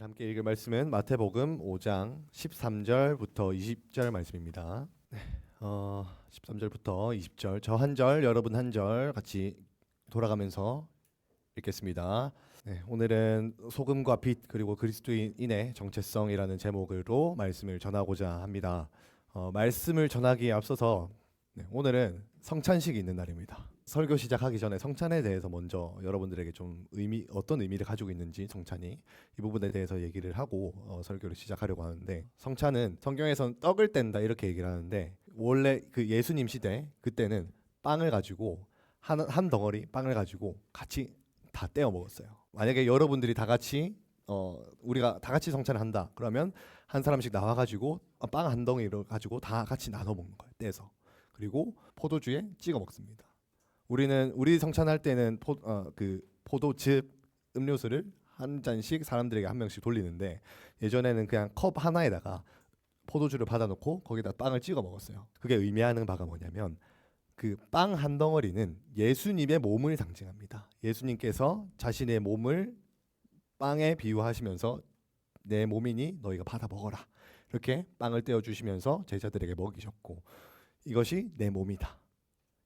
함께 읽을 말씀은 마태복음 5장 13절부터 20절 말씀입니다. 13절부터 20절 저 한 절 여러분 한 절 같이 돌아가면서 읽겠습니다. 오늘은 소금과 빛 그리고 그리스도인의 정체성이라는 제목으로 말씀을 전하고자 합니다. 말씀을 전하기에 앞서서 오늘은 성찬식이 있는 날입니다. 설교 시작하기 전에 성찬에 대해서 먼저 여러분들에게 좀 어떤 의미를 가지고 있는지 성찬이 이 부분에 대해서 얘기를 하고 설교를 시작하려고 하는데, 성찬은 성경에서는 떡을 뗀다 이렇게 얘기를 하는데, 원래 그 예수님 시대 그때는 빵을 가지고 한 덩어리 빵을 가지고 같이 다 떼어 먹었어요. 만약에 여러분들이 다 같이 우리가 다 같이 성찬을 한다 그러면 한 사람씩 나와 가지고 빵 한 덩이를 가지고 다 같이 나눠 먹는 거예요. 떼서. 그리고 포도주에 찍어 먹습니다. 우리 성찬할 때는 포도즙 음료수를 한 잔씩 사람들에게 한 명씩 돌리는데, 예전에는 그냥 컵 하나에다가 포도주를 받아놓고 거기다 빵을 찍어 먹었어요. 그게 의미하는 바가 뭐냐면, 그 빵 한 덩어리는 예수님의 몸을 상징합니다. 예수님께서 자신의 몸을 빵에 비유하시면서 내 몸이니 너희가 받아 먹어라, 이렇게 빵을 떼어 주시면서 제자들에게 먹이셨고, 이것이 내 몸이다,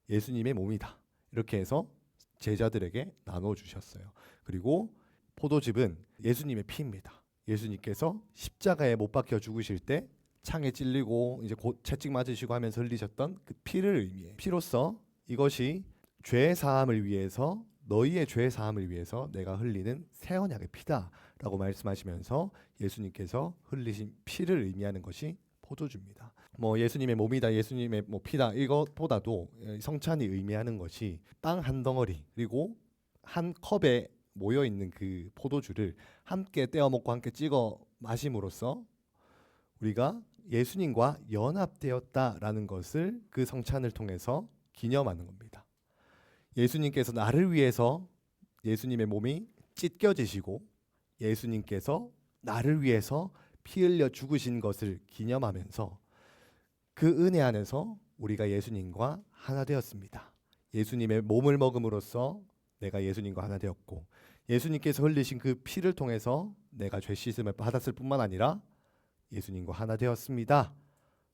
예수님의 몸이다, 이렇게 해서 제자들에게 나눠 주셨어요. 그리고 포도즙은 예수님의 피입니다. 예수님께서 십자가에 못 박혀 죽으실 때 창에 찔리고 이제 곧 채찍 맞으시고 하면서 흘리셨던 그 피를 의미해요. 피로써 이것이 죄 사함을 위해서, 너희의 죄 사함을 위해서 내가 흘리는 새 언약의 피다라고 말씀하시면서 예수님께서 흘리신 피를 의미하는 것이 포도주입니다. 예수님의 몸이다, 예수님의 피다, 이것보다도 성찬이 의미하는 것이 빵 한 덩어리 그리고 한 컵에 모여 있는 그 포도주를 함께 떼어 먹고 함께 찍어 마심으로써 우리가 예수님과 연합되었다라는 것을 그 성찬을 통해서 기념하는 겁니다. 예수님께서 나를 위해서 예수님의 몸이 찢겨지시고 예수님께서 나를 위해서 피 흘려 죽으신 것을 기념하면서 그 은혜 안에서 우리가 예수님과 하나 되었습니다. 예수님의 몸을 먹음으로써 내가 예수님과 하나 되었고, 예수님께서 흘리신 그 피를 통해서 내가 죄 씻음을 받았을 뿐만 아니라 예수님과 하나 되었습니다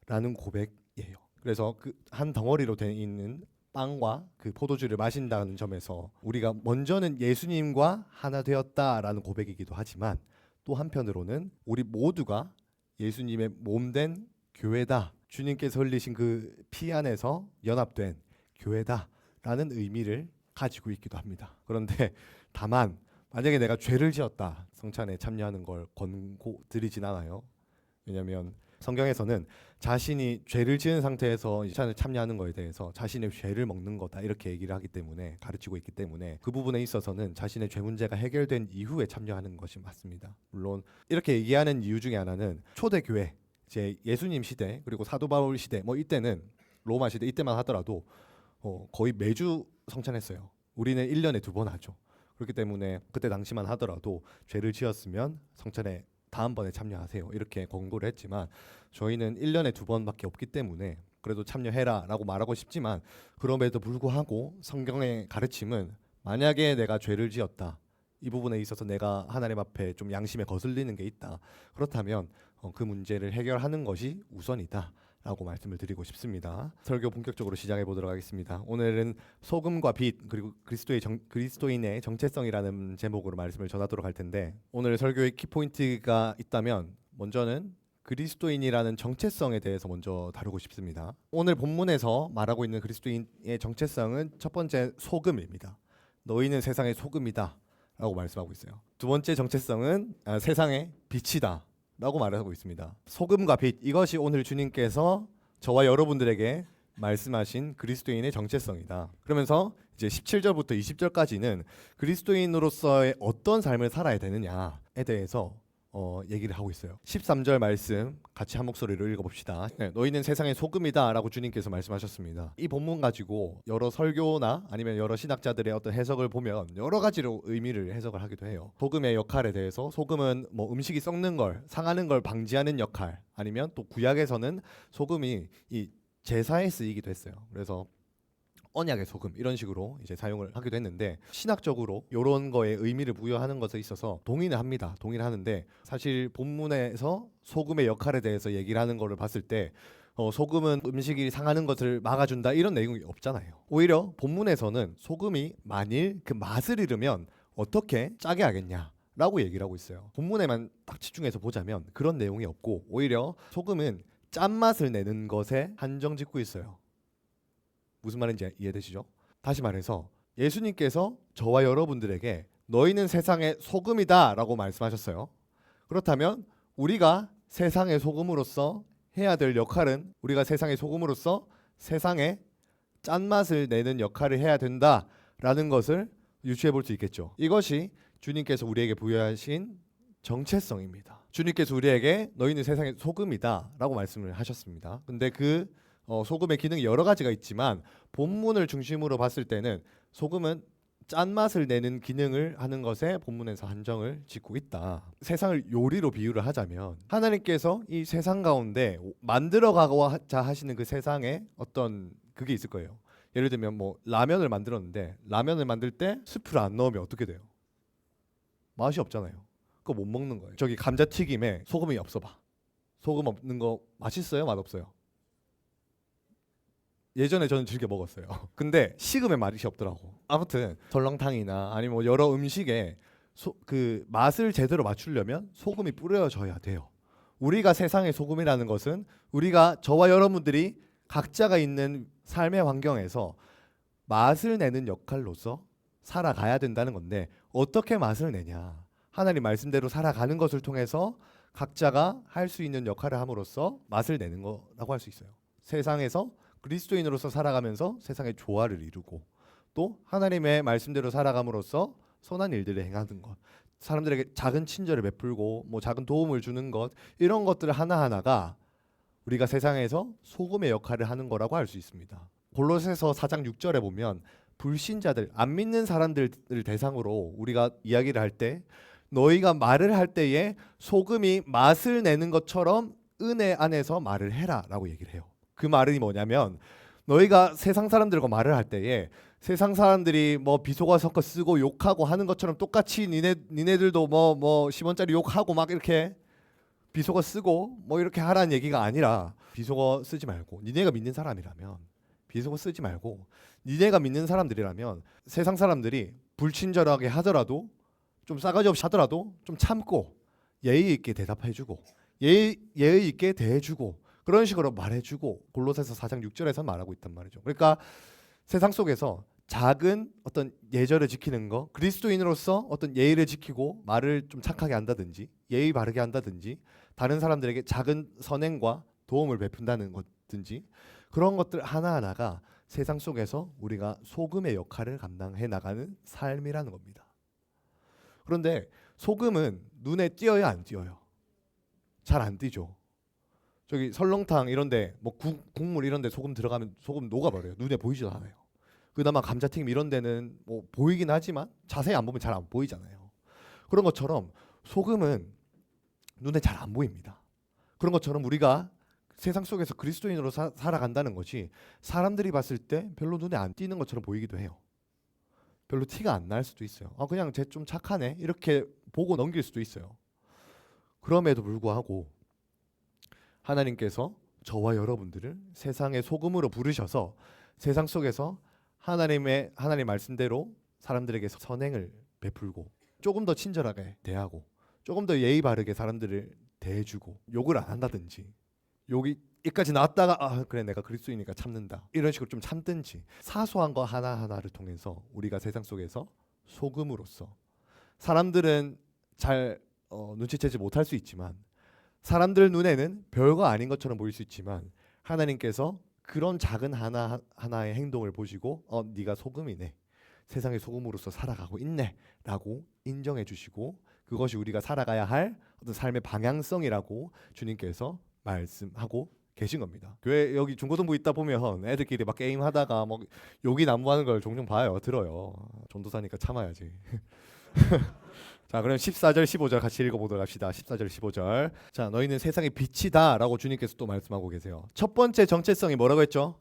라는 고백이에요. 그래서 그 한 덩어리로 되어 있는 빵과 그 포도주를 마신다는 점에서 우리가 먼저는 예수님과 하나 되었다라는 고백이기도 하지만, 또 한편으로는 우리 모두가 예수님의 몸된 교회다, 주님께서 흘리신 그 피 안에서 연합된 교회다라는 의미를 가지고 있기도 합니다. 그런데 다만 만약에 내가 죄를 지었다, 성찬에 참여하는 걸 권고드리진 않아요. 왜냐하면 성경에서는 자신이 죄를 지은 상태에서 성찬에 참여하는 것에 대해서 자신의 죄를 먹는 거다 이렇게 얘기를 하기 때문에, 가르치고 있기 때문에 그 부분에 있어서는 자신의 죄 문제가 해결된 이후에 참여하는 것이 맞습니다. 물론 이렇게 얘기하는 이유 중에 하나는 초대교회, 이제 예수님 시대 그리고 사도 바울 시대 이때는 로마 시대 이때만 하더라도 거의 매주 성찬했어요. 우리는 1년에 2번 하죠. 그렇기 때문에 그때 당시만 하더라도 죄를 지었으면 성찬에 다음번에 참여하세요 이렇게 권고를 했지만, 저희는 1년에 2번밖에 없기 때문에 그래도 참여해라 라고 말하고 싶지만, 그럼에도 불구하고 성경의 가르침은 만약에 내가 죄를 지었다, 이 부분에 있어서 내가 하나님 앞에 좀 양심에 거슬리는 게 있다, 그렇다면 그 문제를 해결하는 것이 우선이다 라고 말씀을 드리고 싶습니다. 설교 본격적으로 시작해 보도록 하겠습니다. 오늘은 소금과 빛 그리고 그리스도인의 정체성이라는 제목으로 말씀을 전하도록 할 텐데, 오늘 설교의 키포인트가 있다면 먼저는 그리스도인이라는 정체성에 대해서 먼저 다루고 싶습니다. 오늘 본문에서 말하고 있는 그리스도인의 정체성은 첫 번째 소금입니다. 너희는 세상의 소금이다 라고 말씀하고 있어요. 두 번째 정체성은 세상의 빛이다 라고 말하고 있습니다. 소금과 빛, 이것이 오늘 주님께서 저와 여러분들에게 말씀하신 그리스도인의 정체성이다. 그러면서 이제 17절부터 20절까지는 그리스도인으로서의 어떤 삶을 살아야 되느냐에 대해서 얘기를 하고 있어요. 13절 말씀 같이 한 목소리로 읽어봅시다. 너희는 세상의 소금이다 라고 주님께서 말씀하셨습니다. 이 본문 가지고 여러 설교나 아니면 여러 신학자들의 어떤 해석을 보면 여러 가지로 의미를 해석을 하기도 해요. 소금의 역할에 대해서, 소금은 음식이 썩는 걸, 상하는 걸 방지하는 역할, 아니면 또 구약에서는 소금이 이 제사에 쓰이기도 했어요. 그래서 언약의 소금 이런 식으로 이제 사용을 하기도 했는데 신학적으로 이런 거에 의미를 부여하는 것에 있어서 동의는 합니다. 동의를 하는데 사실 본문에서 소금의 역할에 대해서 얘기를 하는 거를 봤을 때 소금은 음식이 상하는 것을 막아준다 이런 내용이 없잖아요. 오히려 본문에서는 소금이 만일 그 맛을 잃으면 어떻게 짜게 하겠냐 라고 얘기를 하고 있어요. 본문에만 딱 집중해서 보자면 그런 내용이 없고 오히려 소금은 짠맛을 내는 것에 한정 짓고 있어요. 무슨 말인지 이해되시죠? 다시 말해서 예수님께서 저와 여러분들에게 너희는 세상의 소금이다 라고 말씀하셨어요. 그렇다면 우리가 세상의 소금으로서 해야 될 역할은 우리가 세상의 소금으로서 세상에 짠맛을 내는 역할을 해야 된다라는 것을 유추해 볼 수 있겠죠. 이것이 주님께서 우리에게 부여하신 정체성입니다. 주님께서 우리에게 너희는 세상의 소금이다 라고 말씀을 하셨습니다. 근데 그 소금의 기능이 여러 가지가 있지만 본문을 중심으로 봤을 때는 소금은 짠맛을 내는 기능을 하는 것에 본문에서 한정을 짓고 있다. 세상을 요리로 비유를 하자면 하나님께서 이 세상 가운데 만들어 가고자 하시는 그 세상에 어떤 그게 있을 거예요. 예를 들면 뭐 라면을 만들었는데 라면을 만들 때 스프를 안 넣으면 어떻게 돼요? 맛이 없잖아요. 그거 못 먹는 거예요. 저기 감자튀김에 소금이 없어 봐. 소금 없는 거 맛있어요? 맛없어요? 예전에 저는 즐겨 먹었어요. 근데 식으면 맛이 없더라고. 아무튼 설렁탕이나 아니면 뭐 여러 음식에 그 맛을 제대로 맞추려면 소금이 뿌려져야 돼요. 우리가 세상의 소금이라는 것은 우리가 저와 여러분들이 각자가 있는 삶의 환경에서 맛을 내는 역할로서 살아가야 된다는 건데 어떻게 맛을 내냐? 하나님 말씀대로 살아가는 것을 통해서 각자가 할 수 있는 역할을 함으로써 맛을 내는 거라고 할 수 있어요. 세상에서 그리스도인으로서 살아가면서 세상의 조화를 이루고 또 하나님의 말씀대로 살아감으로써 선한 일들을 행하는 것, 사람들에게 작은 친절을 베풀고 뭐 작은 도움을 주는 것 이런 것들 하나하나가 우리가 세상에서 소금의 역할을 하는 거라고 할 수 있습니다. 골로새서 4장 6절에 보면 불신자들, 안 믿는 사람들을 대상으로 우리가 이야기를 할 때 너희가 말을 할 때에 소금이 맛을 내는 것처럼 은혜 안에서 말을 해라라고 얘기를 해요. 그 말이 뭐냐면 너희가 세상 사람들과 말을 할 때에 세상 사람들이 뭐 비속어 섞어 쓰고 욕하고 하는 것처럼 똑같이 니네들도 뭐 10원짜리 욕하고 막 이렇게 비속어 쓰고 뭐 이렇게 하라는 얘기가 아니라 비속어 쓰지 말고 니네가 믿는 사람이라면 비속어 쓰지 말고 니네가 믿는 사람들이라면 세상 사람들이 불친절하게 하더라도 좀 싸가지 없이 하더라도 좀 참고 예의 있게 대답해주고 예의 있게 대해주고 그런 식으로 말해주고 골로새서 4장 6절에서 말하고 있단 말이죠. 그러니까 세상 속에서 작은 어떤 예절을 지키는 거, 그리스도인으로서 어떤 예의를 지키고 말을 좀 착하게 한다든지 예의 바르게 한다든지 다른 사람들에게 작은 선행과 도움을 베푼다는 것든지 그런 것들 하나하나가 세상 속에서 우리가 소금의 역할을 감당해 나가는 삶이라는 겁니다. 그런데 소금은 눈에 띄어야 안 띄어요? 잘 안 띄죠. 저기 설렁탕 이런데 뭐 국물 이런데 소금 들어가면 소금 녹아버려요. 눈에 보이지도 않아요. 그나마 감자튀김 이런 데는 뭐 보이긴 하지만 자세히 안 보면 잘 안 보이잖아요. 그런 것처럼 소금은 눈에 잘 안 보입니다. 그런 것처럼 우리가 세상 속에서 그리스도인으로 살아간다는 것이 사람들이 봤을 때 별로 눈에 안 띄는 것처럼 보이기도 해요. 별로 티가 안 날 수도 있어요. 그냥 쟤 좀 착하네 이렇게 보고 넘길 수도 있어요. 그럼에도 불구하고 하나님께서 저와 여러분들을 세상의 소금으로 부르셔서 세상 속에서 하나님 말씀대로 사람들에게 선행을 베풀고 조금 더 친절하게 대하고 조금 더 예의 바르게 사람들을 대해주고 욕을 안 한다든지 욕이 여기까지 나왔다가 그래 내가 그리스도이니까 참는다 이런 식으로 좀 참든지 사소한 거 하나하나를 통해서 우리가 세상 속에서 소금으로서 사람들은 잘 눈치채지 못할 수 있지만 사람들 눈에는 별거 아닌 것처럼 보일 수 있지만 하나님께서 그런 작은 하나하나의 행동을 보시고 네가 소금이네 세상의 소금으로서 살아가고 있네 라고 인정해 주시고 그것이 우리가 살아가야 할 어떤 삶의 방향성이라고 주님께서 말씀하고 계신 겁니다. 교회 여기 중고등부 있다 보면 애들끼리 막 게임하다가 뭐 욕이 난무하는 걸 종종 봐요. 들어요. 전도사니까 참아야지. 자, 그럼 14절 15절 같이 읽어보도록 합시다. 14절 15절. 자, 너희는 세상의 빛이다 라고 주님께서 또 말씀하고 계세요. 첫 번째 정체성이 뭐라고 했죠?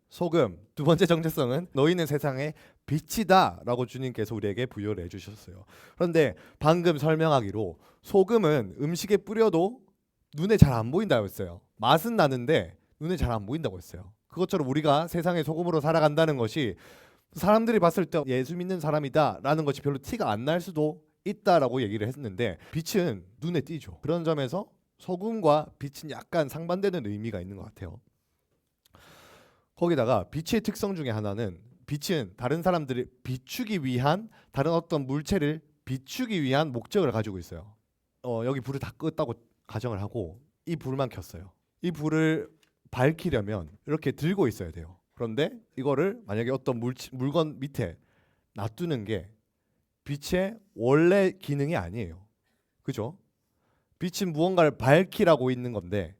소금. 두 번째 정체성은 너희는 세상의 빛이다라고 주님께서 우리에게 부여를 해주셨어요. 그런데 방금 설명하기로 소금은 음식에 뿌려도 눈에 잘 안 보인다고 했어요. 맛은 나는데 눈에 잘 안 보인다고 했어요. 그것처럼 우리가 세상의 소금으로 살아간다는 것이 사람들이 봤을 때 예수 믿는 사람이다라는 것이 별로 티가 안 날 수도 있다라고 얘기를 했는데 빛은 눈에 띄죠. 그런 점에서 소금과 빛은 약간 상반되는 의미가 있는 것 같아요. 거기다가 빛의 특성 중에 하나는 빛은 다른 사람들을 비추기 위한 다른 어떤 물체를 비추기 위한 목적을 가지고 있어요. 여기 불을 다 껐다고 가정을 하고 이 불만 켰어요. 이 불을 밝히려면 이렇게 들고 있어야 돼요. 그런데 이거를 만약에 어떤 물건 밑에 놔두는 게 빛의 원래 기능이 아니에요. 그죠? 빛은 무언가를 밝히라고 있는 건데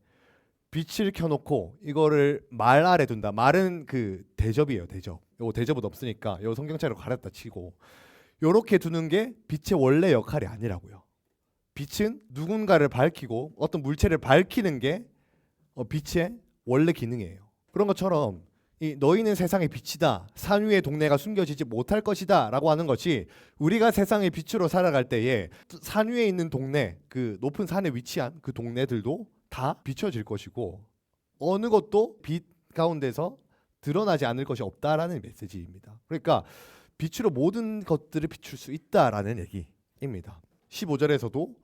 빛을 켜놓고 이거를 말 아래 둔다. 말은 그 대접이에요. 대접. 요거 대접은 없으니까 요 성경책으로 가렸다 치고 요렇게 두는 게 빛의 원래 역할이 아니라고요. 빛은 누군가를 밝히고 어떤 물체를 밝히는 게 빛의 원래 기능이에요. 그런 것처럼 이 너희는 세상의 빛이다. 산 위의 동네가 숨겨지지 못할 것이다 라고 하는 것이 우리가 세상의 빛으로 살아갈 때에 산 위에 있는 동네, 그 높은 산에 위치한 그 동네들도 다 비춰질 것이고 어느 것도 빛 가운데서 드러나지 않을 것이 없다라는 메시지입니다. 그러니까 빛으로 모든 것들을 비출 수 있다라는 얘기입니다. 15절에서도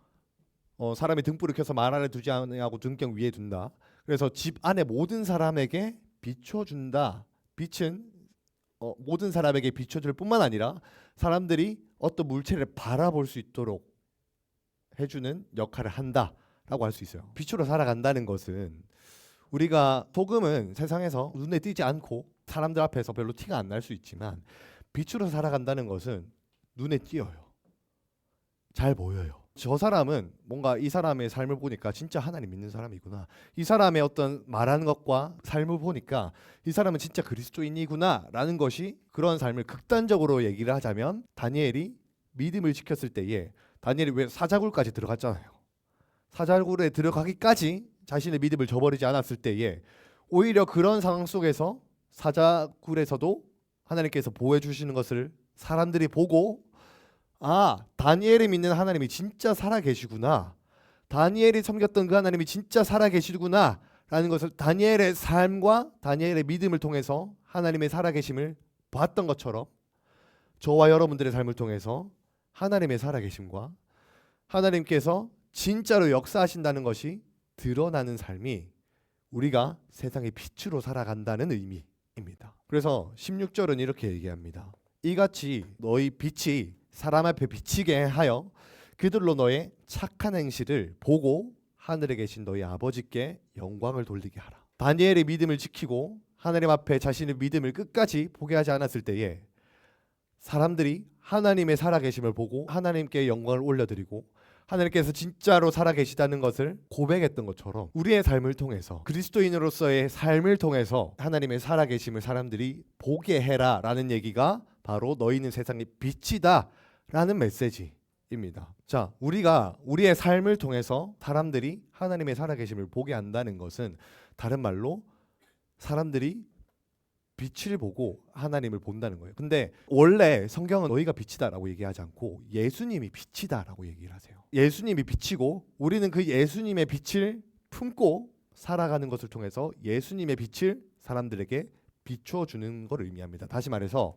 사람이 등불을 켜서 말 아래 두지 아니하고 등경 위에 둔다. 그래서 집 안에 모든 사람에게 비춰준다. 빛은 모든 사람에게 비춰줄 뿐만 아니라 사람들이 어떤 물체를 바라볼 수 있도록 해주는 역할을 한다라고 할 수 있어요. 빛으로 살아간다는 것은 우리가 소금은 세상에서 눈에 띄지 않고 사람들 앞에서 별로 티가 안 날 수 있지만 빛으로 살아간다는 것은 눈에 띄어요. 잘 보여요. 저 사람은 뭔가 이 사람의 삶을 보니까 진짜 하나님 믿는 사람이구나. 이 사람의 어떤 말하는 것과 삶을 보니까 이 사람은 진짜 그리스도인이구나 라는 것이 그런 삶을 극단적으로 얘기를 하자면 다니엘이 믿음을 지켰을 때에 다니엘이 왜 사자굴까지 들어갔잖아요. 사자굴에 들어가기까지 자신의 믿음을 저버리지 않았을 때에 오히려 그런 상황 속에서 사자굴에서도 하나님께서 보호해 주시는 것을 사람들이 보고 다니엘이 믿는 하나님이 진짜 살아계시구나. 다니엘이 섬겼던 그 하나님이 진짜 살아계시구나 라는 것을 다니엘의 삶과 다니엘의 믿음을 통해서 하나님의 살아계심을 봤던 것처럼 저와 여러분들의 삶을 통해서 하나님의 살아계심과 하나님께서 진짜로 역사하신다는 것이 드러나는 삶이 우리가 세상의 빛으로 살아간다는 의미입니다. 그래서 16절은 이렇게 얘기합니다. 이같이 너희 빛이 사람 앞에 비치게 하여 그들로 너의 착한 행실을 보고 하늘에 계신 너희 아버지께 영광을 돌리게 하라. 다니엘의 믿음을 지키고 하나님 앞에 자신의 믿음을 끝까지 포기하지 않았을 때에 사람들이 하나님의 살아계심을 보고 하나님께 영광을 올려드리고 하나님께서 진짜로 살아계시다는 것을 고백했던 것처럼 우리의 삶을 통해서 그리스도인으로서의 삶을 통해서 하나님의 살아계심을 사람들이 보게 해라 라는 얘기가 바로 너희는 세상의 빛이다 라는 메시지입니다. 자, 우리가 우리의 삶을 통해서 사람들이 하나님의 살아계심을 보게 한다는 것은 다른 말로 사람들이 빛을 보고 하나님을 본다는 거예요. 근데 원래 성경은 너희가 빛이다라고 얘기하지 않고 예수님이 빛이다라고 얘기를 하세요. 예수님이 빛이고 우리는 그 예수님의 빛을 품고 살아가는 것을 통해서 예수님의 빛을 사람들에게 비춰주는 걸 의미합니다. 다시 말해서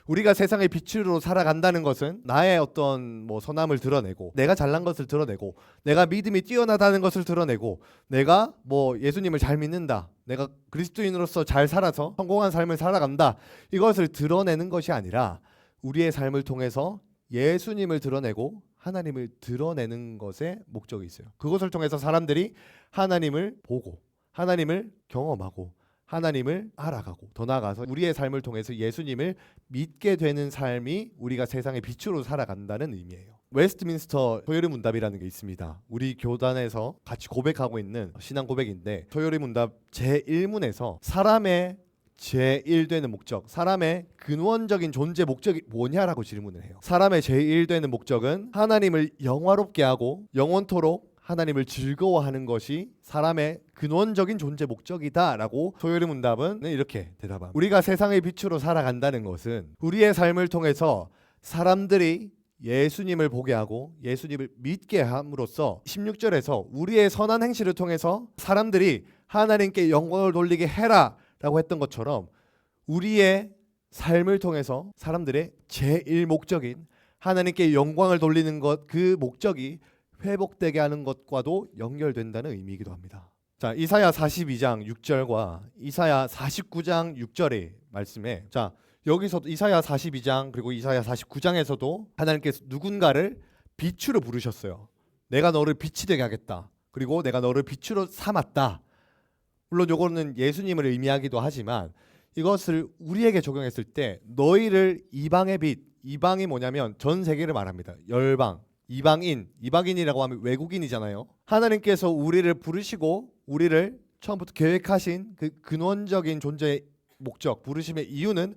우리가 세상의 빛으로 살아간다는 것은 나의 어떤 선함을 드러내고 내가 잘난 것을 드러내고 내가 믿음이 뛰어나다는 것을 드러내고 내가 예수님을 잘 믿는다, 내가 그리스도인으로서 잘 살아서 성공한 삶을 살아간다, 이것을 드러내는 것이 아니라 우리의 삶을 통해서 예수님을 드러내고 하나님을 드러내는 것에 목적이 있어요. 그것을 통해서 사람들이 하나님을 보고 하나님을 경험하고 하나님을 알아가고 더 나아가서 우리의 삶을 통해서 예수님을 믿게 되는 삶이 우리가 세상의 빛으로 살아간다는 의미예요. 웨스트민스터 토요일 문답이라는 게 있습니다. 우리 교단에서 같이 고백하고 있는 신앙 고백인데 토요일 문답 제1문에서 사람의 제1되는 목적, 사람의 근원적인 존재 목적이 뭐냐라고 질문을 해요. 사람의 제1되는 목적은 하나님을 영화롭게 하고 영원토록 하나님을 즐거워하는 것이 사람의 근원적인 존재 목적이다라고 소요리 문답은 이렇게 대답합니다. 우리가 세상의 빛으로 살아간다는 것은 우리의 삶을 통해서 사람들이 예수님을 보게 하고 예수님을 믿게 함으로써 16절에서 우리의 선한 행실을 통해서 사람들이 하나님께 영광을 돌리게 해라 라고 했던 것처럼 우리의 삶을 통해서 사람들의 제1 목적인 하나님께 영광을 돌리는 것, 그 목적이 회복되게 하는 것과도 연결된다는 의미이기도 합니다. 자, 이사야 42장 6절과 이사야 49장 6절의 말씀에 자, 여기서도 이사야 42장 그리고 이사야 49장에서도 하나님께서 누군가를 빛으로 부르셨어요. 내가 너를 빛이 되게 하겠다. 그리고 내가 너를 빛으로 삼았다. 물론 요거는 예수님을 의미하기도 하지만 이것을 우리에게 적용했을 때 너희를 이방의 빛, 이방이 뭐냐면 전 세계를 말합니다. 열방, 이방인이라고 하면 외국인이잖아요. 하나님께서 우리를 부르시고 우리를 처음부터 계획하신 그 근원적인 존재의 목적, 부르심의 이유는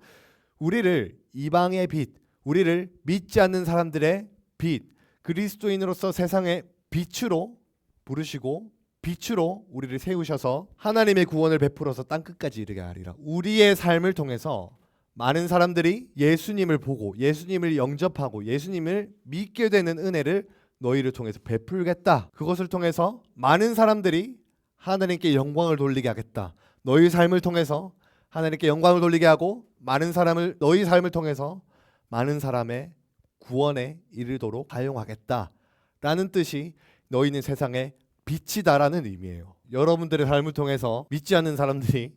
우리를 이방의 빛, 우리를 믿지 않는 사람들의 빛, 그리스도인으로서 세상의 빛으로 부르시고 빛으로 우리를 세우셔서 하나님의 구원을 베풀어서 땅끝까지 이르게 하리라. 우리의 삶을 통해서 많은 사람들이 예수님을 보고 예수님을 영접하고 예수님을 믿게 되는 은혜를 너희를 통해서 베풀겠다. 그것을 통해서 많은 사람들이 하나님께 영광을 돌리게 하겠다. 너희 삶을 통해서 하나님께 영광을 돌리게 하고 너희 삶을 통해서 많은 사람의 구원에 이르도록 사용하겠다라는 뜻이 너희는 세상의 빛이다라는 의미예요. 여러분들의 삶을 통해서 믿지 않는 사람들이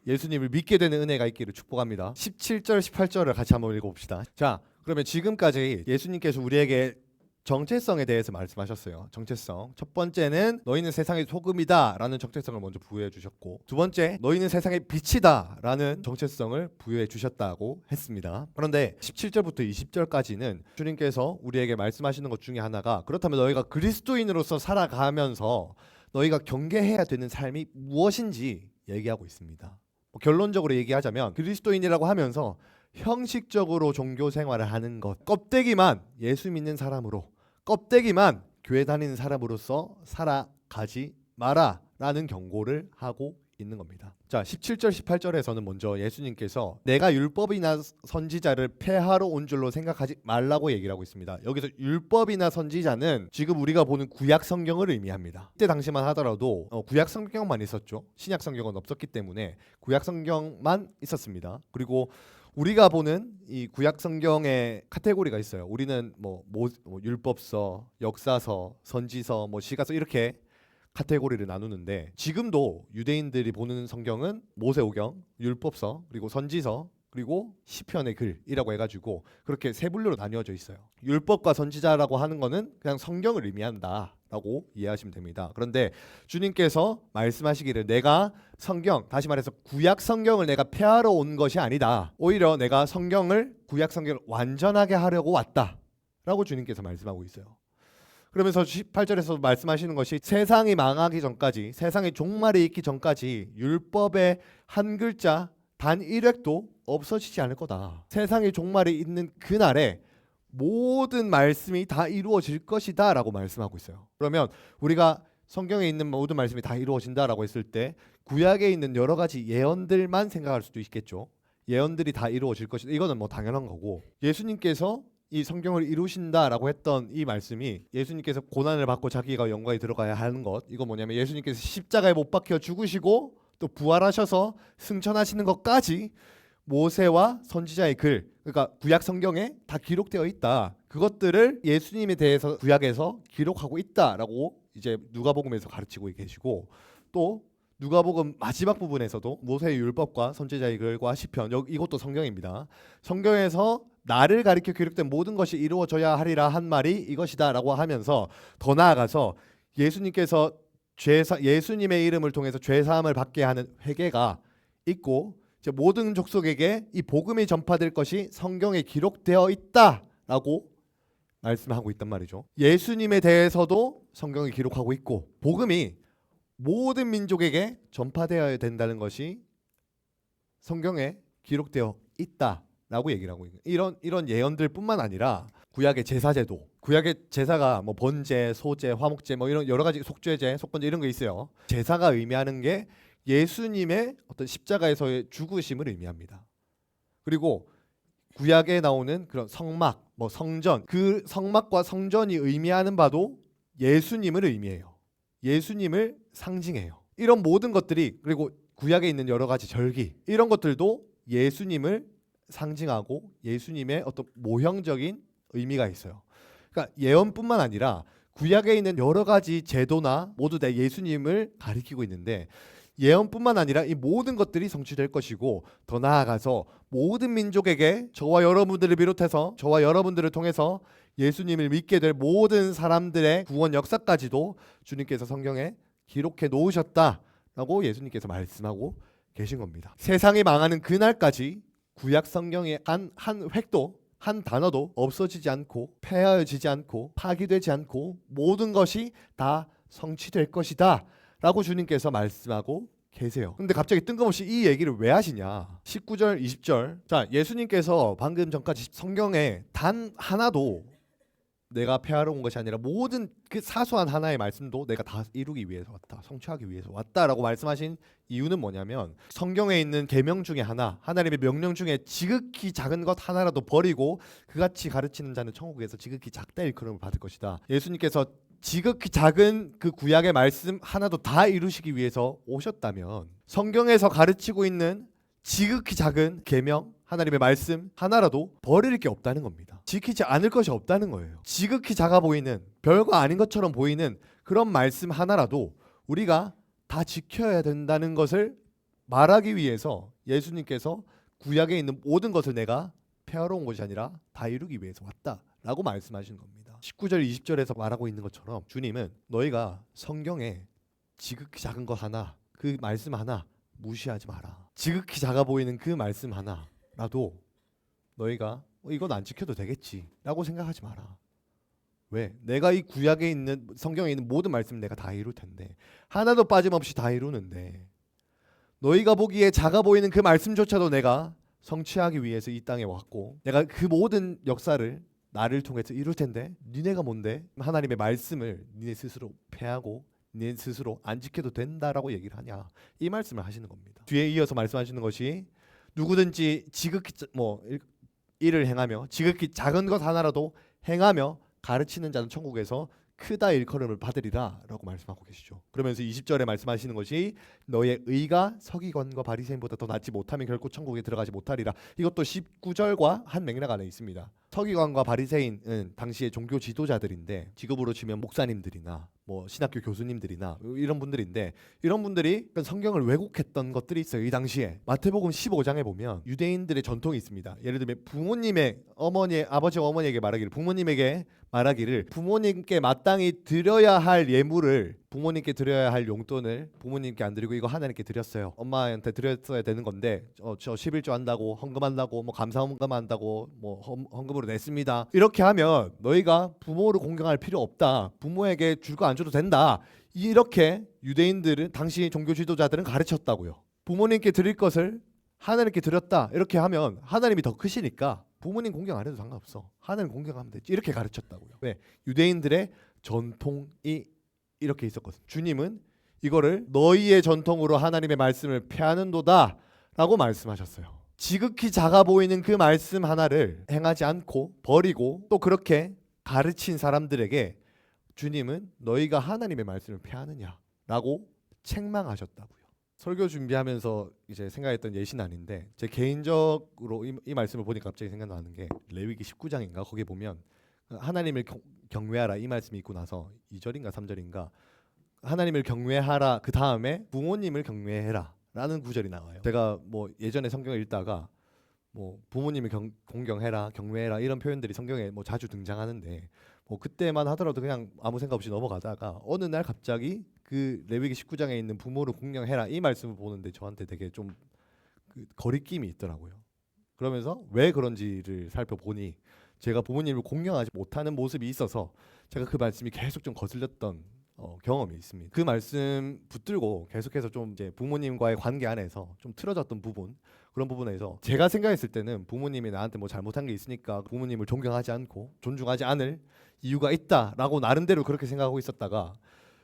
예수님을 믿게 되는 은혜가 있기를 축복합니다. 17절 18절을 같이 한번 읽어봅시다. 자, 그러면 지금까지 예수님께서 우리에게 정체성에 대해서 말씀하셨어요. 정체성. 첫 번째는 너희는 세상의 소금이다 라는 정체성을 먼저 부여해 주셨고, 두 번째 너희는 세상의 빛이다 라는 정체성을 부여해 주셨다고 했습니다. 그런데 17절부터 20절까지는 주님께서 우리에게 말씀하시는 것 중에 하나가, 그렇다면 너희가 그리스도인으로서 살아가면서 너희가 경계해야 되는 삶이 무엇인지 얘기하고 있습니다. 결론적으로 얘기하자면 그리스도인이라고 하면서 형식적으로 종교 생활을 하는 것, 껍데기만 예수 믿는 사람으로, 껍데기만 교회 다니는 사람으로서 살아가지 마라 라는 경고를 하고 있는 겁니다. 자, 17절 18절에서는 먼저 예수님께서 내가 율법이나 선지자를 폐하러 온 줄로 생각하지 말라고 얘기를 하고 있습니다. 여기서 율법이나 선지자는 지금 우리가 보는 구약 성경을 의미합니다. 그때 당시만 하더라도 구약 성경만 있었죠. 신약 성경은 없었기 때문에 구약 성경만 있었습니다. 그리고 우리가 보는 이 구약 성경의 카테고리가 있어요. 우리는 율법서, 역사서, 선지서, 시가서 이렇게 카테고리를 나누는데, 지금도 유대인들이 보는 성경은 모세오경, 율법서, 그리고 선지서, 그리고 시편의 글이라고 해가지고 그렇게 세 분류로 나뉘어져 있어요. 율법과 선지자라고 하는 거는 그냥 성경을 의미한다 라고 이해하시면 됩니다. 그런데 주님께서 말씀하시기를 내가 성경, 다시 말해서 구약 성경을 내가 폐하러 온 것이 아니다. 오히려 내가 구약 성경을 완전하게 하려고 왔다 라고 주님께서 말씀하고 있어요. 그러면서 18절에서 말씀하시는 것이 세상이 망하기 전까지, 세상의 종말이 있기 전까지 율법의 한 글자 단 1획도 없어지지 않을 거다. 세상의 종말이 있는 그날에 모든 말씀이 다 이루어질 것이다 라고 말씀하고 있어요. 그러면 우리가 성경에 있는 모든 말씀이 다 이루어진다라고 했을 때 구약에 있는 여러 가지 예언들만 생각할 수도 있겠죠. 예언들이 다 이루어질 것이다. 이거는 당연한 거고, 예수님께서 이 성경을 이루신다라고 했던 이 말씀이 예수님께서 고난을 받고 자기가 영광에 들어가야 하는 것, 이거 뭐냐면 예수님께서 십자가에 못 박혀 죽으시고 또 부활하셔서 승천하시는 것까지 모세와 선지자의 글, 그러니까 구약 성경에 다 기록되어 있다. 그것들을 예수님에 대해서 구약에서 기록하고 있다라고 이제 누가복음에서 가르치고 계시고, 또 누가복음 마지막 부분에서도 모세의 율법과 선지자의 글과 시편, 이것도 성경입니다. 성경에서 나를 가리켜 기록된 모든 것이 이루어져야 하리라 한 말이 이것이다 라고 하면서, 더 나아가서 예수님께서 예수님의 이름을 통해서 죄사함을 받게 하는 회개가 있고, 이제 모든 족속에게 이 복음이 전파될 것이 성경에 기록되어 있다라고 말씀하고 있단 말이죠. 예수님에 대해서도 성경이 기록하고 있고, 복음이 모든 민족에게 전파되어야 된다는 것이 성경에 기록되어 있다라고 얘기를 하고 있는, 이런 예언들뿐만 아니라 구약의 제사제도, 구약의 제사가 뭐 번제, 소제, 화목제 뭐 이런 여러 가지 속죄제, 속건제 이런 거 있어요. 제사가 의미하는 게 예수님의 어떤 십자가에서의 죽으심을 의미합니다. 그리고 구약에 나오는 그런 성막, 뭐 성전, 그 성막과 성전이 의미하는 바도 예수님을 의미해요. 예수님을 상징해요. 이런 모든 것들이, 그리고 구약에 있는 여러 가지 절기, 이런 것들도 예수님을 상징하고 예수님의 어떤 모형적인 의미가 있어요. 그러니까 예언뿐만 아니라 구약에 있는 여러 가지 제도나 모두 다 예수님을 가리키고 있는데, 예언뿐만 아니라 이 모든 것들이 성취될 것이고, 더 나아가서 모든 민족에게 저와 여러분들을 비롯해서 저와 여러분들을 통해서 예수님을 믿게 될 모든 사람들의 구원 역사까지도 주님께서 성경에 기록해 놓으셨다라고 예수님께서 말씀하고 계신 겁니다. 세상이 망하는 그날까지 구약 성경의 한 획도, 한 단어도 없어지지 않고 폐하여지지 않고 파기되지 않고 모든 것이 다 성취될 것이다 라고 주님께서 말씀하고 계세요. 근데 갑자기 뜬금없이 이 얘기를 왜 하시냐? 19절 20절. 자, 예수님께서 방금 전까지 성경에 단 하나도 내가 폐하러 온 것이 아니라 모든 그 사소한 하나의 말씀도 내가 다 이루기 위해서 왔다, 성취하기 위해서 왔다라고 말씀하신 이유는 뭐냐면, 성경에 있는 계명 중에 하나, 하나님의 명령 중에 지극히 작은 것 하나라도 버리고 그같이 가르치는 자는 천국에서 지극히 작다 일컬음을 받을 것이다. 예수님께서 지극히 작은 그 구약의 말씀 하나도 다 이루시기 위해서 오셨다면, 성경에서 가르치고 있는 지극히 작은 계명, 하나님의 말씀 하나라도 버릴 게 없다는 겁니다. 지키지 않을 것이 없다는 거예요. 지극히 작아 보이는, 별거 아닌 것처럼 보이는 그런 말씀 하나라도 우리가 다 지켜야 된다는 것을 말하기 위해서 예수님께서 구약에 있는 모든 것을 내가 폐하러 온 것이 아니라 다 이루기 위해서 왔다라고 말씀하시는 겁니다. 19절 20절에서 말하고 있는 것처럼 주님은 너희가 성경에 지극히 작은 것 하나, 그 말씀 하나 무시하지 마라. 지극히 작아 보이는 그 말씀 하나라도 너희가 이건 안 지켜도 되겠지 라고 생각하지 마라. 왜? 내가 이 구약에 있는, 성경에 있는 모든 말씀을 내가 다 이룰 텐데, 하나도 빠짐없이 다 이루는데, 너희가 보기에 작아 보이는 그 말씀조차도 내가 성취하기 위해서 이 땅에 왔고, 내가 그 모든 역사를 나를 통해서 이룰 텐데 니네가 뭔데 하나님의 말씀을 니네 스스로 폐하고 니네 스스로 안 지켜도 된다라고 얘기를 하냐, 이 말씀을 하시는 겁니다. 뒤에 이어서 말씀하시는 것이 누구든지 지극히 일을 행하며 지극히 작은 것 하나라도 행하며 가르치는 자는 천국에서 크다 일컬음을 받으리라 라고 말씀하고 계시죠. 그러면서 20절에 말씀하시는 것이 너의 의가 서기관과 바리새인보다 더 낫지 못하면 결코 천국에 들어가지 못하리라. 이것도 19절과 한 맥락 안에 있습니다. 서기관과 바리새인은 당시의 종교 지도자들인데, 직업으로 치면 목사님들이나 뭐 신학교 교수님들이나 이런 분들인데, 이런 분들이 성경을 왜곡했던 것들이 있어요. 이 당시에 마태복음 15장에 보면 유대인들의 전통이 있습니다. 예를 들면 부모님의 아버지와 어머니에게 말하기를, 부모님에게 말하기를 부모님께 마땅히 드려야 할 예물을, 부모님께 드려야 할 용돈을 부모님께 안 드리고 이거 하나님께 드렸어요. 엄마한테 드렸어야 되는 건데 저 11조 한다고, 헌금한다고, 뭐 감사 헌금한다고 뭐 헌금으로 냈습니다. 이렇게 하면 너희가 부모를 공경할 필요 없다. 부모에게 줄 거 안 줘도 된다. 이렇게 유대인들은, 당시 종교 지도자들은 가르쳤다고요. 부모님께 드릴 것을 하나님께 드렸다. 이렇게 하면 하나님이 더 크시니까 부모님 공경 안 해도 상관없어. 하나님 공경하면 되지. 이렇게 가르쳤다고요. 왜? 유대인들의 전통이 이렇게 있었거든요. 주님은 이거를 너희의 전통으로 하나님의 말씀을 폐하는도다 라고 말씀하셨어요. 지극히 작아 보이는 그 말씀 하나를 행하지 않고 버리고 또 그렇게 가르친 사람들에게 주님은 너희가 하나님의 말씀을 폐하느냐 라고 책망하셨다고요. 설교 준비하면서 이제 생각했던 예시는 아닌데, 제 개인적으로 이 말씀을 보니까 갑자기 생각나는 게 레위기 19장인가, 거기 보면 하나님을 경외하라 이 말씀이 있고 나서 2절인가 3절인가 하나님을 경외하라, 그 다음에 부모님을 경외해라 라는 구절이 나와요. 제가 뭐 예전에 성경을 읽다가 뭐 부모님을 공경해라, 경외해라 이런 표현들이 성경에 뭐 자주 등장하는데, 뭐 그때만 하더라도 그냥 아무 생각 없이 넘어가다가 어느 날 갑자기 그 레위기 19장에 있는 부모를 공경해라 이 말씀을 보는데 저한테 되게 좀 그 거리낌이 있더라고요. 그러면서 왜 그런지를 살펴보니 제가 부모님을 공경하지 못하는 모습이 있어서 제가 그 말씀이 계속 좀 거슬렸던 경험이 있습니다. 그 말씀 붙들고 계속해서 좀 이제 부모님과의 관계 안에서 좀 틀어졌던 부분, 그런 부분에서 제가 생각했을 때는 부모님이 나한테 뭐 잘못한 게 있으니까 부모님을 존경하지 않고 존중하지 않을 이유가 있다라고 나름대로 그렇게 생각하고 있었다가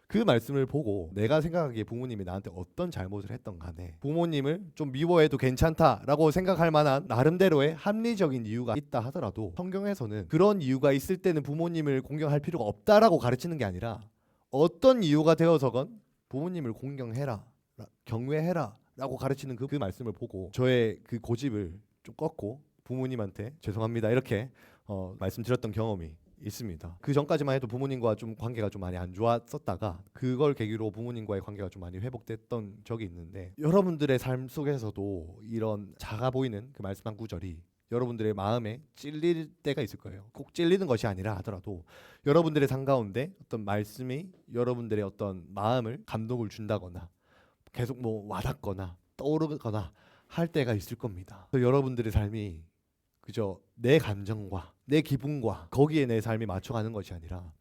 그 말씀을 보고 내가 생각하기에 부모님이 나한테 어떤 잘못을 했던 간에 부모님을 좀 미워해도 괜찮다라고 생각할 만한 나름대로의 합리적인 이유가 있다 하더라도 성경에서는 그런 이유가 있을 때는 부모님을 공경할 필요가 없다라고 가르치는 게 아니라 어떤 이유가 되어서건 부모님을 공경해라, 경외해라 라고 가르치는 그 말씀을 보고 저의 그 고집을 좀 꺾고 부모님한테 죄송합니다 이렇게 말씀드렸던 경험이 있습니다. 그 전까지만 해도 부모님과 좀 관계가 좀 많이 안 좋았었다가 그걸 계기로 부모님과의 관계가 좀 많이 회복됐던 적이 있는데 여러분들의 삶 속에서도 이런 작아 보이는 그 말씀 한 구절이 여러분들의 마음에 찔릴 때가 있을 거예요. 꼭 찔리는 것이 아니라 하더라도 여러분들의 삶 가운데 어떤 말씀이 여러분들의 어떤 마음을 감동을 준다거나 계속 뭐 와닿거나 떠오르거나 할 때가 있을 겁니다. 여러분들의 삶이 그저 내 감정과 내 기분과 거기에 내 삶이 맞춰가는 것이 아니라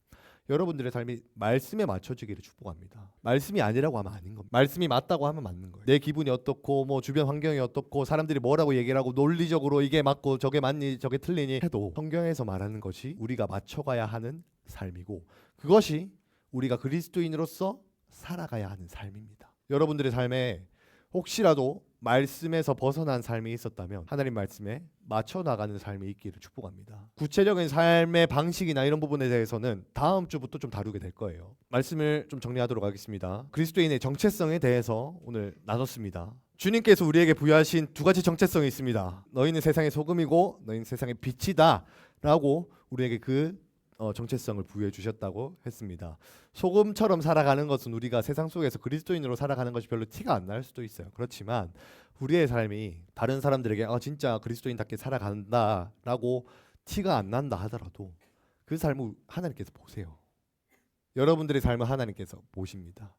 여러분들의 삶이 말씀에 맞춰지기를 축복합니다. 말씀이 아니라고 하면 아닌 겁니다. 말씀이 맞다고 하면 맞는 거예요. 내 기분이 어떻고 뭐 주변 환경이 어떻고 사람들이 뭐라고 얘기를 하고 논리적으로 이게 맞고 저게 맞니 저게 틀리니 해도 성경에서 말하는 것이 우리가 맞춰가야 하는 삶이고 그것이 우리가 그리스도인으로서 살아가야 하는 삶입니다. 여러분들의 삶에 혹시라도 말씀에서 벗어난 삶이 있었다면 하나님 말씀에 맞춰 나가는 삶이 있기를 축복합니다. 구체적인 삶의 방식이나 이런 부분에 대해서는 다음 주부터 좀 다루게 될 거예요. 말씀을 좀 정리하도록 하겠습니다. 그리스도인의 정체성에 대해서 오늘 나눴습니다. 주님께서 우리에게 부여하신 두 가지 정체성이 있습니다. 너희는 세상의 소금이고 너희는 세상의 빛이다 라고 우리에게 그 정체성을 부여해 주셨다고 했습니다. 소금처럼 살아가는 것은 우리가 세상 속에서 그리스도인으로 살아가는 것이 별로 티가 안 날 수도 있어요. 그렇지만 우리의 삶이 다른 사람들에게 진짜 그리스도인답게 살아간다라고 티가 안 난다 하더라도 그 삶을 하나님께서 보세요. 여러분들의 삶을 하나님께서 보십니다.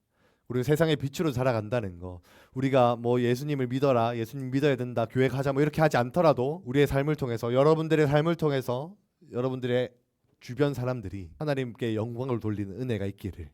우리가 세상의 빛으로 살아간다는 거 우리가 뭐 예수님을 믿어라 예수님 믿어야 된다 교회 가자 뭐 이렇게 하지 않더라도 우리의 삶을 통해서 여러분들의 삶을 통해서 여러분들의 주변 사람들이 하나님께 영광을 돌리는 은혜가 있기를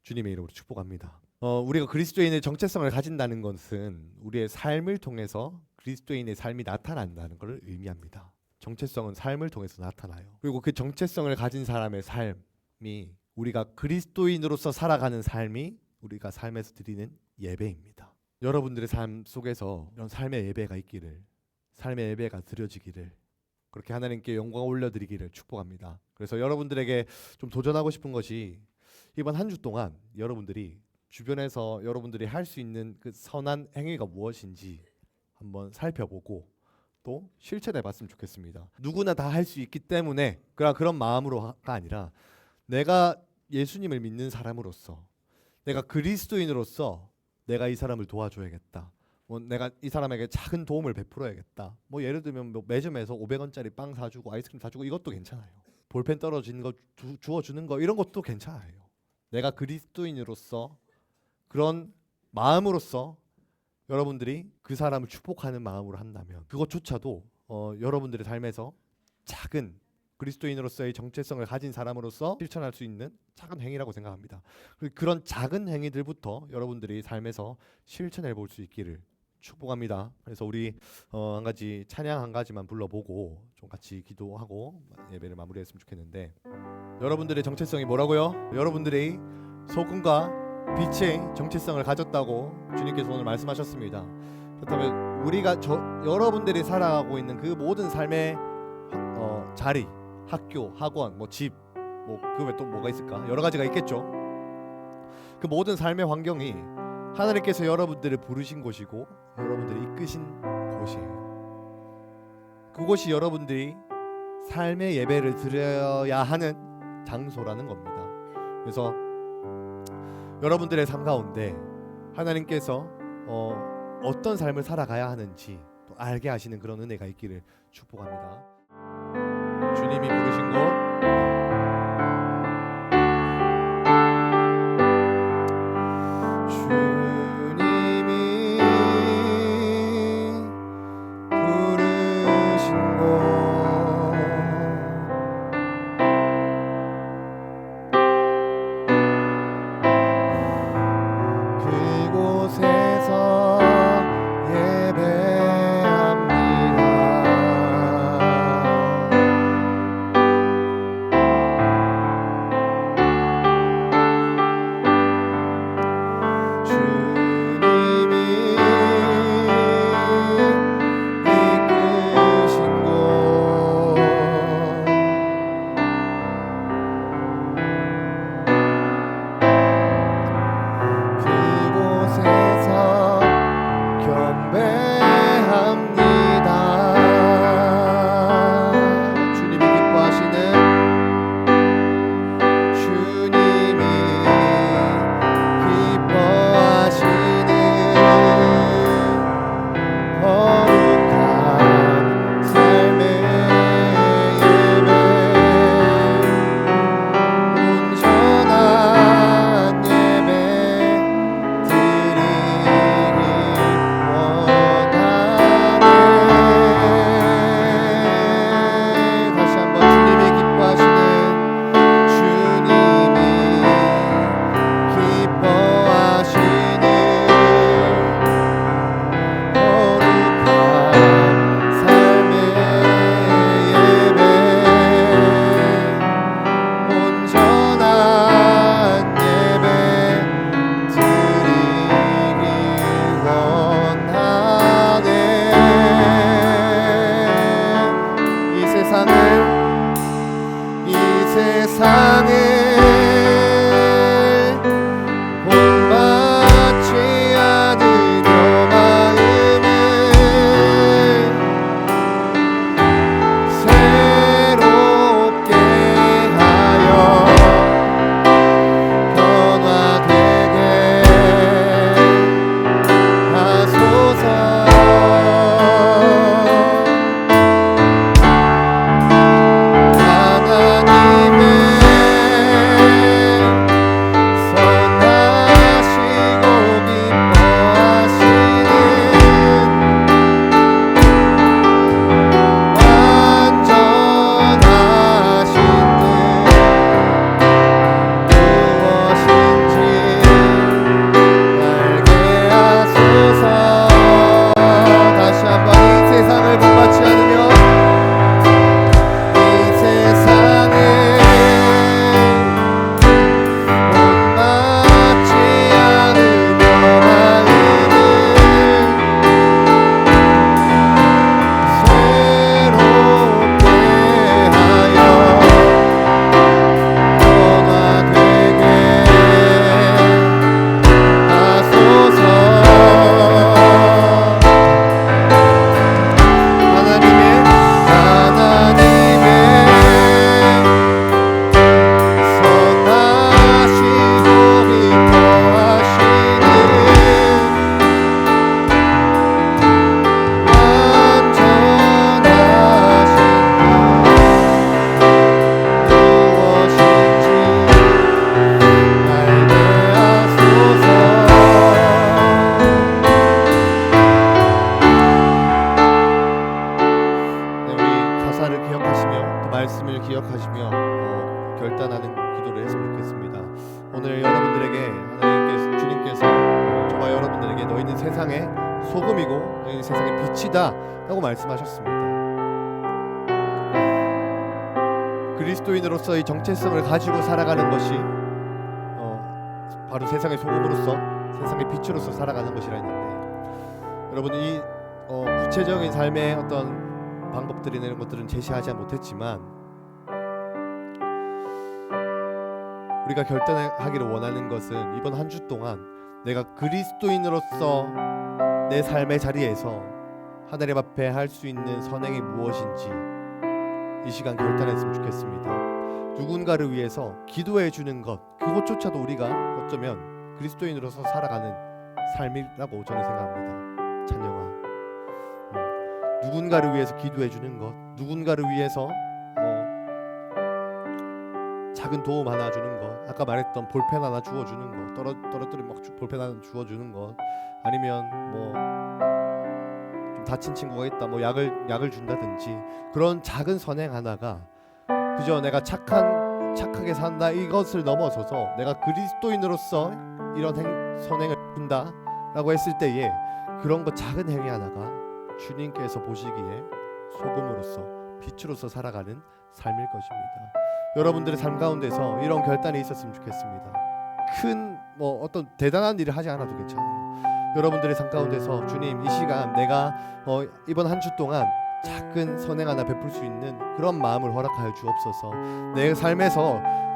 주님의 이름으로 축복합니다. 우리가 그리스도인의 정체성을 가진다는 것은 우리의 삶을 통해서 그리스도인의 삶이 나타난다는 것을 의미합니다. 정체성은 삶을 통해서 나타나요. 그리고 그 정체성을 가진 사람의 삶이 우리가 그리스도인으로서 살아가는 삶이 우리가 삶에서 드리는 예배입니다. 여러분들의 삶 속에서 이런 삶의 예배가 있기를 삶의 예배가 드려지기를 그렇게 하나님께 영광을 올려드리기를 축복합니다. 그래서 여러분들에게 좀 도전하고 싶은 것이 이번 한 주 동안 여러분들이 주변에서 여러분들이 할 수 있는 그 선한 행위가 무엇인지 한번 살펴보고 또 실천해 봤으면 좋겠습니다. 누구나 다 할 수 있기 때문에 그런 마음으로가 아니라 내가 예수님을 믿는 사람으로서 내가 그리스도인으로서 내가 이 사람을 도와줘야겠다. 뭐 내가 이 사람에게 작은 도움을 베풀어야겠다. 뭐 예를 들면 뭐 매점에서 500원짜리 빵 사주고 아이스크림 사주고 이것도 괜찮아요. 볼펜 떨어진 거 주워주는 거 이런 것도 괜찮아요. 내가 그리스도인으로서 그런 마음으로서 여러분들이 그 사람을 축복하는 마음으로 한다면 그것조차도 여러분들의 삶에서 작은 그리스도인으로서의 정체성을 가진 사람으로서 실천할 수 있는 작은 행위라고 생각합니다. 그런 작은 행위들부터 여러분들이 삶에서 실천해 볼 수 있기를 축복합니다. 그래서 우리 한 가지 찬양 한 가지만 불러보고 좀 같이 기도하고 예배를 마무리했으면 좋겠는데 여러분들의 정체성이 뭐라고요? 여러분들이 소금과 빛의 정체성을 가졌다고 주님께서 오늘 말씀하셨습니다. 그렇다면 우리가 여러분들이 살아가고 있는 그 모든 삶의 자리, 학교, 학원, 뭐 집, 뭐 그 외에 또 뭐가 있을까? 여러 가지가 있겠죠. 그 모든 삶의 환경이 하나님께서 여러분들을 부르신 곳이고 여러분들이 이끄신 곳이에요. 그곳이 여러분들이 삶의 예배를 드려야 하는 장소라는 겁니다. 그래서 여러분들의 삶 가운데 하나님께서 어떤 삶을 살아가야 하는지 또 알게 하시는 그런 은혜가 있기를 축복합니다. 주님이 부르신 곳 그곳에서 예배하리 오늘 여러분들에게 하나님께서 주님께서 저와 여러분들에게 너희는 세상의 소금이고 너희는 세상의 빛이다 라고 말씀하셨습니다. 그리스도인으로서의 정체성을 가지고 살아가는 것이 바로 세상의 소금으로서 세상의 빛으로서 살아가는 것이라 했는데, 여러분 이 구체적인 삶의 어떤 방법들이나 이런 것들은 제시하지 못했지만 우리가 결단하기를 원하는 것은 이번 한 주 동안 내가 그리스도인으로서 내 삶의 자리에서 하나님 앞에 할 수 있는 선행이 무엇인지 이 시간 결단했으면 좋겠습니다. 누군가를 위해서 기도해 주는 것, 그것조차도 우리가 어쩌면 그리스도인으로서 살아가는 삶이라고 저는 생각합니다. 찬영아, 누군가를 위해서 기도해 주는 것, 누군가를 위해서 작은 도움 하나 주는 것, 아까 말했던 볼펜 하나 주워주는 것, 떨어뜨리면 막 볼펜 하나 주워주는 것, 아니면 좀 다친 친구가 있다, 약을 준다든지, 그런 작은 선행 하나가 그저 내가 착하게 산다 이것을 넘어서서 내가 그리스도인으로서 이런 선행을 준다라고 했을 때에 그런 것 작은 행위 하나가 주님께서 보시기에 소금으로서 빛으로서 살아가는 삶일 것입니다. 여러분들의 삶 가운데서 이런 결단이 있었으면 좋겠습니다. 큰 어떤 대단한 일을 하지 않아도 괜찮아요. 여러분들의 삶 가운데서 주님, 이 시간 내가 이번 한 주 동안 작은 선행 하나 베풀 수 있는 그런 마음을 허락하여 주옵소서.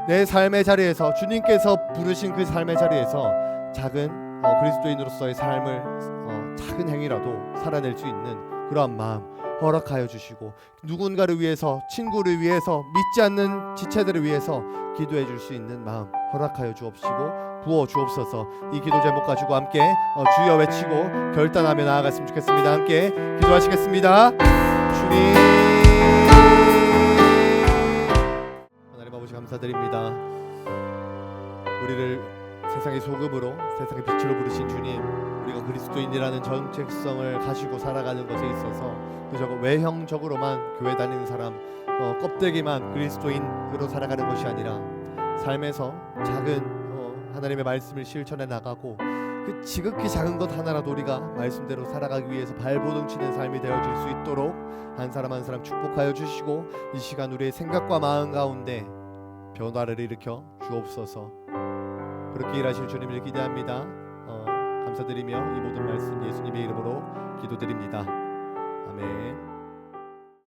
내 삶의 자리에서 주님께서 부르신 그 삶의 자리에서 작은 그리스도인으로서의 삶을 작은 행위라도 살아낼 수 있는 그러한 마음 허락하여 주시고, 누군가를 위해서, 친구를 위해서, 믿지 않는 지체들을 위해서 기도해 줄 수 있는 마음 허락하여 주옵시고 부어 주옵소서. 이 기도 제목 가지고 함께 주여 외치고 결단하며 나아갔으면 좋겠습니다. 함께 기도하시겠습니다. 주님, 하나님 아버지 감사드립니다. 우리를 세상의 소금으로 세상의 빛으로 부르신 주님, 우리가 그리스도인이라는 정체성을 가지고 살아가는 것에 있어서 그저 외형적으로만 교회 다니는 사람, 껍데기만 그리스도인으로 살아가는 것이 아니라 삶에서 작은 하나님의 말씀을 실천해 나가고 그 지극히 작은 것 하나라도 우리가 말씀대로 살아가기 위해서 발버둥치는 삶이 되어질 수 있도록 한 사람 한 사람 축복하여 주시고, 이 시간 우리의 생각과 마음 가운데 변화를 일으켜 주옵소서. 그렇게 일하실 주님을 기대합니다. 감사드리며 이 모든 말씀 예수님의 이름으로 기도드립니다. 아멘.